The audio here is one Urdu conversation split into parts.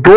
2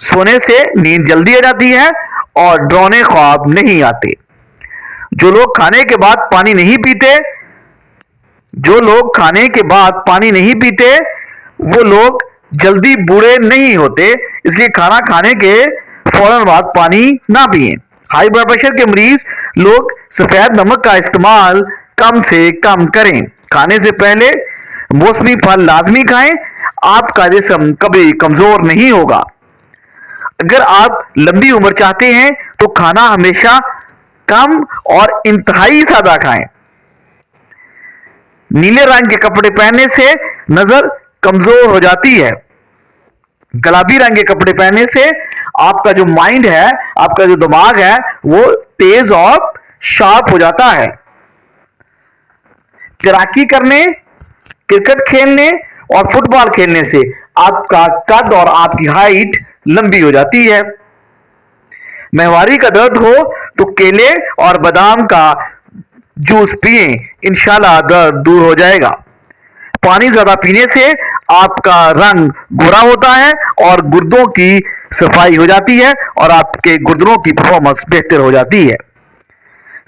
سونے سے نیند جلدی آ جاتی ہے اور ڈراؤنے خواب نہیں آتے۔ جو لوگ کھانے کے بعد پانی نہیں پیتے وہ لوگ جلدی بوڑھے نہیں ہوتے، اس لیے کھانا کھانے کے فوراً بعد پانی نہ پئیں۔ ہائی بلڈ پریشر کے مریض لوگ سفید نمک کا استعمال کم سے کم کریں۔ کھانے سے پہلے موسمی پھل لازمی کھائیں، آپ کا جسم کبھی کمزور نہیں ہوگا۔ اگر آپ لمبی عمر چاہتے ہیں تو کھانا ہمیشہ کم اور انتہائی سادہ کھائیں۔ نیلے رنگ کے کپڑے پہننے سے نظر کمزور ہو جاتی ہے۔ گلابی رنگ کے کپڑے پہننے سے آپ کا جو مائنڈ ہے، آپ کا جو دماغ ہے، وہ تیز اور شارپ ہو جاتا ہے۔ تیراکی کرنے، کرکٹ کھیلنے اور فٹ بال کھیلنے سے آپ کا قد اور آپ کی ہائٹ لمبی ہو جاتی ہے۔ مہواری کا درد ہو تو کیلے اور بادام کا جوس پئیں، انشاءاللہ درد دور ہو جائے گا۔ پانی زیادہ پینے سے آپ کا رنگ گورا ہوتا ہے اور گردوں کی صفائی ہو جاتی ہے اور آپ کے گردوں کی پرفارمنس بہتر ہو جاتی ہے۔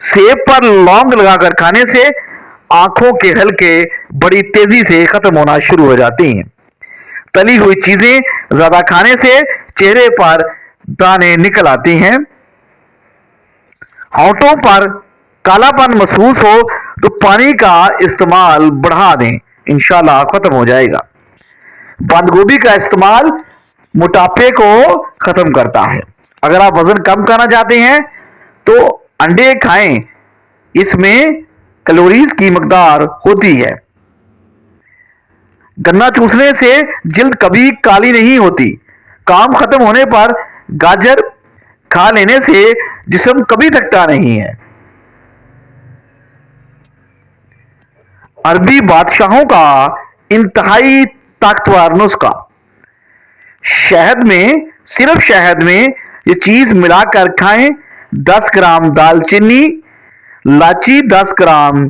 سیب پر لونگ لگا کر کھانے سے آنکھوں کے حلقے بڑی تیزی سے ختم ہونا شروع ہو جاتے ہیں۔ تلی ہوئی چیزیں زیادہ کھانے سے چہرے پر دانے نکل آتے ہیں۔ ہونٹوں پر کالا پن محسوس ہو تو پانی کا استعمال بڑھا دیں، انشاءاللہ ختم ہو جائے گا۔ بند گوبھی کا استعمال موٹاپے کو ختم کرتا ہے۔ اگر آپ وزن کم کرنا چاہتے ہیں تو انڈے کھائیں، اس میں کیلوریز کی مقدار ہوتی ہے۔ گنا چوسنے سے جلد کبھی کالی نہیں ہوتی۔ کام ختم ہونے پر گاجر کھا لینے سے جسم کبھی تھکتا نہیں ہے۔ عربی بادشاہوں کا انتہائی طاقتور نسخہ۔ صرف شہد میں یہ چیز ملا کر کھائیں۔ 10 گرام دال چینی، لاچی، 10 گرام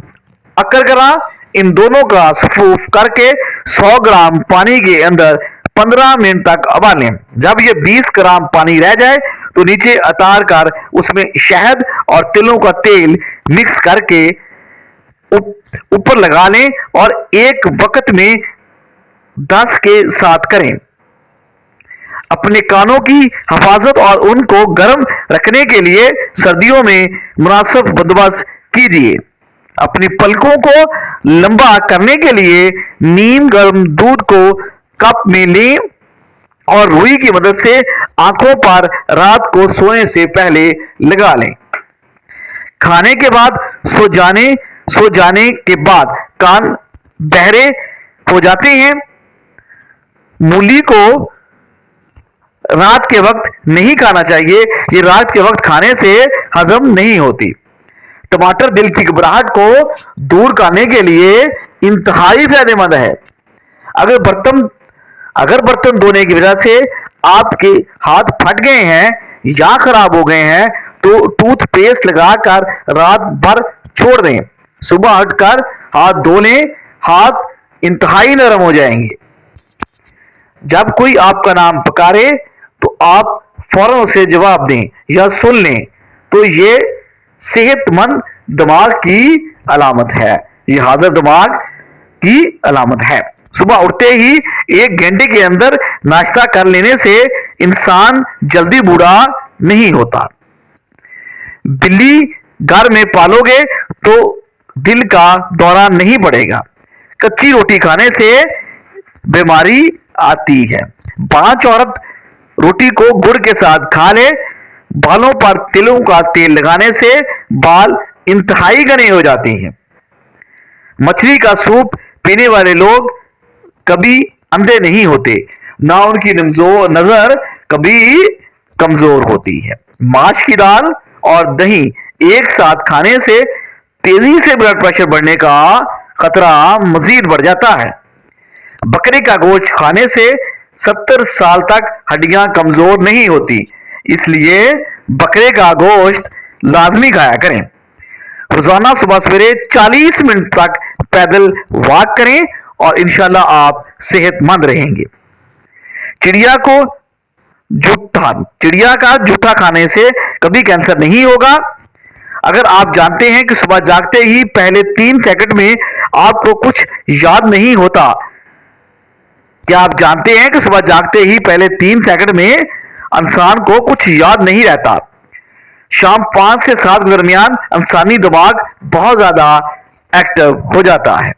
اکرگرا، ان دونوں کا سفوف کر کے 100 گرام پانی کے اندر 15 منٹ تک ابالیں۔ جب یہ 20 گرام پانی رہ جائے تو نیچے اتار کر اس میں شہد اور تلوں کا تیل مکس کر کے اوپر لگا لیں اور ایک وقت میں 10 کے ساتھ کریں۔ اپنے کانوں کی حفاظت اور ان کو گرم رکھنے کے لیے سردیوں میں مناسب بندوبست کیجیے۔ اپنی پلکوں کو لمبا کرنے کے لیے نیم گرم دودھ کو کپ میں لیں اور روئی کی مدد سے آنکھوں پر رات کو سونے سے پہلے لگا لیں۔ کھانے کے بعد سو جانے کے بعد کان بہرے ہو جاتے ہیں۔ مولی کو رات کے وقت نہیں کھانا چاہیے، یہ رات کے وقت کھانے سے ہضم نہیں ہوتی۔ ٹماٹر دل کی گھبراہٹ کو دور کرنے کے لیے انتہائی فائدہ مند ہے۔ اگر برتن دھونے کی وجہ سے آپ کے ہاتھ پھٹ گئے ہیں یا خراب ہو گئے ہیں تو ٹوتھ پیسٹ لگا کر رات بھر چھوڑ دیں، صبح ہٹ کر ہاتھ دھو لیں، ہاتھ انتہائی نرم ہو جائیں گے۔ جب کوئی آپ کا نام پکارے تو آپ فوراً اسے جواب دیں یا سن لیں تو یہ صحت مند دماغ کی علامت ہے، یہ حاضر دماغ کی علامت ہے۔ صبح اٹھتے ہی 1 گھنٹے کے اندر ناشتہ کر لینے سے انسان جلدی بوڑھا نہیں ہوتا۔ بلی گھر میں پالو گے تو دل کا دورہ نہیں پڑے گا۔ کچی روٹی کھانے سے بیماری آتی ہے۔ 5 عورت روٹی کو گڑ کے ساتھ کھا لے۔ بالوں پر تلوں کا تیل لگانے سے بال انتہائی گھنے ہو جاتے ہیں۔ مچھلی کا سوپ پینے والے لوگ کبھی اندھے نہیں ہوتے، نہ ان کی نظر کبھی کمزور ہوتی ہے۔ ماش کی دال اور دہی ایک ساتھ کھانے سے تیزی سے بلڈ پریشر بڑھنے کا خطرہ مزید بڑھ جاتا ہے۔ بکرے کا گوشت کھانے سے 70 سال تک ہڈیاں کمزور نہیں ہوتی، اس لیے بکرے کا گوشت لازمی کھایا کریں۔ روزانہ صبح سویرے 40 منٹ تک پیدل واک کریں اور انشاءاللہ آپ صحت مند رہیں گے۔ چڑیا کو جھوٹا، چڑیا کا جھوٹا کھانے سے کبھی کینسر نہیں ہوگا۔ اگر آپ جانتے ہیں کہ صبح جاگتے ہی پہلے 3 سیکنڈ میں آپ کو کچھ یاد نہیں ہوتا، کیا آپ جانتے ہیں کہ صبح جاگتے ہی پہلے 3 سیکنڈ میں انسان کو کچھ یاد نہیں رہتا؟ شام 5 سے 7 کے درمیان انسانی دماغ بہت زیادہ ایکٹیو ہو جاتا ہے۔